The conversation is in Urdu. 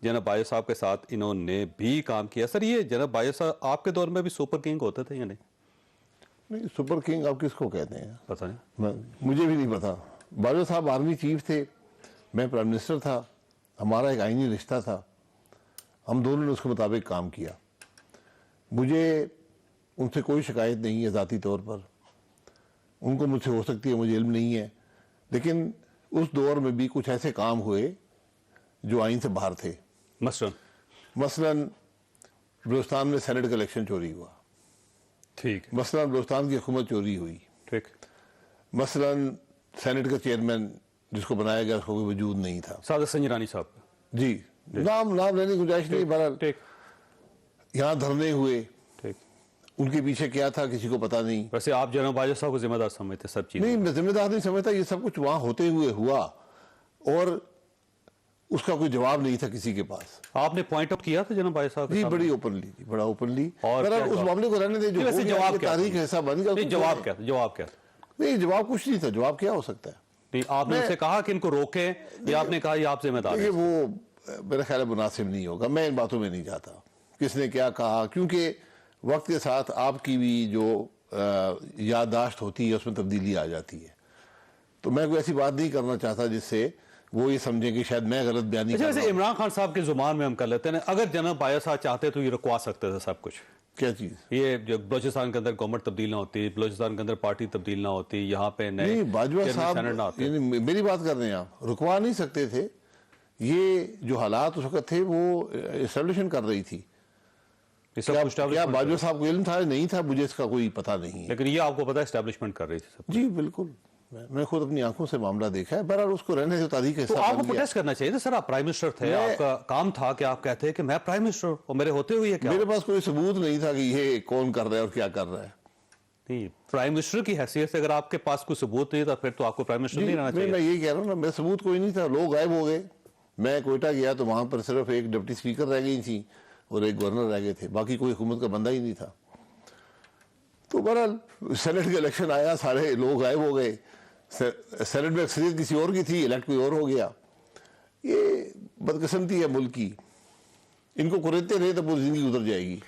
جناب باجوہ صاحب کے ساتھ انہوں نے بھی کام کیا. سر یہ جناب باجوہ صاحب آپ کے دور میں بھی سپر کنگ ہوتے تھے یا نہیں سپر کنگ آپ کس کو کہتے ہیں؟ پتہ نہیں. مجھے بھی نہیں پتا. باجوہ صاحب آرمی چیف تھے, میں پرائم منسٹر تھا, ہمارا ایک آئینی رشتہ تھا, ہم دونوں نے اس کے مطابق کام کیا. مجھے ان سے کوئی شکایت نہیں ہے ذاتی طور پر, ان کو مجھ سے ہو سکتی ہے, مجھے علم نہیں ہے, لیکن اس دور میں بھی کچھ ایسے کام ہوئے جو آئین سے باہر تھے. مثلاً بلوچستان میں سینٹ کا الیکشن چوری ہوا, ٹھیک. مثلاً بلوچستان کی حکومت چوری ہوئی, ٹھیک. مثلاً سینٹ کا چیئرمین جس کو بنایا گیا اس کو کوئی وجود نہیں تھا, سعادت سنجرانی صاحب. جی نام لینے کی گنجائش نہیں. بہرحال ٹھیک. یہاں دھرنے ہوئے, ٹھیک. ان کے پیچھے کیا تھا کسی کو پتا نہیں. ویسے آپ جناب باجوہ صاحب کو ذمہ دار سمجھتے سب چیز؟ نہیں میں ذمہ دار نہیں سمجھتا, یہ سب کچھ وہاں ہوتے ہوئے ہوا اور اس کا کوئی جواب نہیں تھا کسی کے پاس. آپ نے پوائنٹ آؤٹ کیا تھا جناب باجوہ صاحب؟ جی بڑی اوپنلی, بڑا اوپنلی. اور اس معاملے کو رہنے دے, جو تاریخ ایسا بن گیا. جواب کیا تھا؟ جواب کیا تھا؟ نہیں جواب کچھ نہیں تھا. جواب کیا ہو سکتا ہے؟ نہیں آپ نے ان سے کہا کہ ان کو روکیں, یا آپ نے کہا یہ آپ ذمہ دار ہیں؟ وہ میرا خیال ہے مناسب نہیں ہوگا, میں ان باتوں میں نہیں جاتا کس نے کیا کہا, کیونکہ وقت کے ساتھ آپ کی بھی جو یادداشت ہوتی ہے اس میں تبدیلی آ جاتی ہے. تو میں کوئی ایسی بات نہیں کرنا چاہتا جس سے وہ یہ سمجھیں کہ شاید میں غلط بیانی کر رہا ہوں. جیسے عمران خان صاحب کے زبان میں ہم کر لیتے ہیں, اگر جناب باجوہ صاحب چاہتے تو یہ رکوا سکتے تھے سب کچھ. کیا چیز؟ یہ جو بلوچستان کے اندر گورنمنٹ تبدیل نہ ہوتی, بلوچستان کے اندر پارٹی تبدیل نہ ہوتی, یہاں پہ نئے باجوہ صاحب میری بات کر رہے ہیں آپ, رکوا نہیں سکتے تھے. یہ جو حالات اس وقت تھے وہ اسٹیبلشن کر رہی تھی. کیا باجوہ صاحب کو علم تھا نہیں تھا, مجھے اس کا کوئی پتہ نہیں ہے. لیکن یہ آپ کو پتہ ہے اسٹیبلشمنٹ کر رہی تھی؟ جی بالکل, میں خود اپنی آنکھوں سے معاملہ دیکھا ہے. بہرحال اس کو رہنے سے تاریخ تو آپ کو پروٹیسٹ کرنا چاہیے تھا سر, آپ پرائم منسٹر تھے, آپ کا کام تھا کہ آپ کہتے ہیں کہ میں پرائم منسٹر ہوں اور میرے ہوتے ہوئے کیا. میرے پاس کوئی ثبوت نہیں تھا کہ یہ کون کر رہا ہے اور کیا کر رہا ہے. نہیں پرائم منسٹر کی حیثیت سے اگر آپ کے پاس کوئی ثبوت نہیں تھا پھر تو آپ کو پرائم منسٹر نہیں رہنا چاہیے. میں یہی کہہ رہا ہوں نا, میرا ثبوت کوئی نہیں تھا, لوگ غائب ہو گئے. میں کوئٹہ گیا تو وہاں پر صرف ایک ڈپٹی اسپیکر رہ گئی تھی اور ایک گورنر رہ گئے تھے, باقی کوئی حکومت کا بندہ ہی نہیں تھا. تو بہرحال سینٹ کا الیکشن آیا, سارے لوگ غائب ہو گئے. سینٹ میں اکثریت کسی اور کی تھی, الیکٹ کوئی اور ہو گیا. یہ بدقسمتی ہے ملک کی, ان کو کریدتے رہے تو پوری زندگی گزر جائے گی.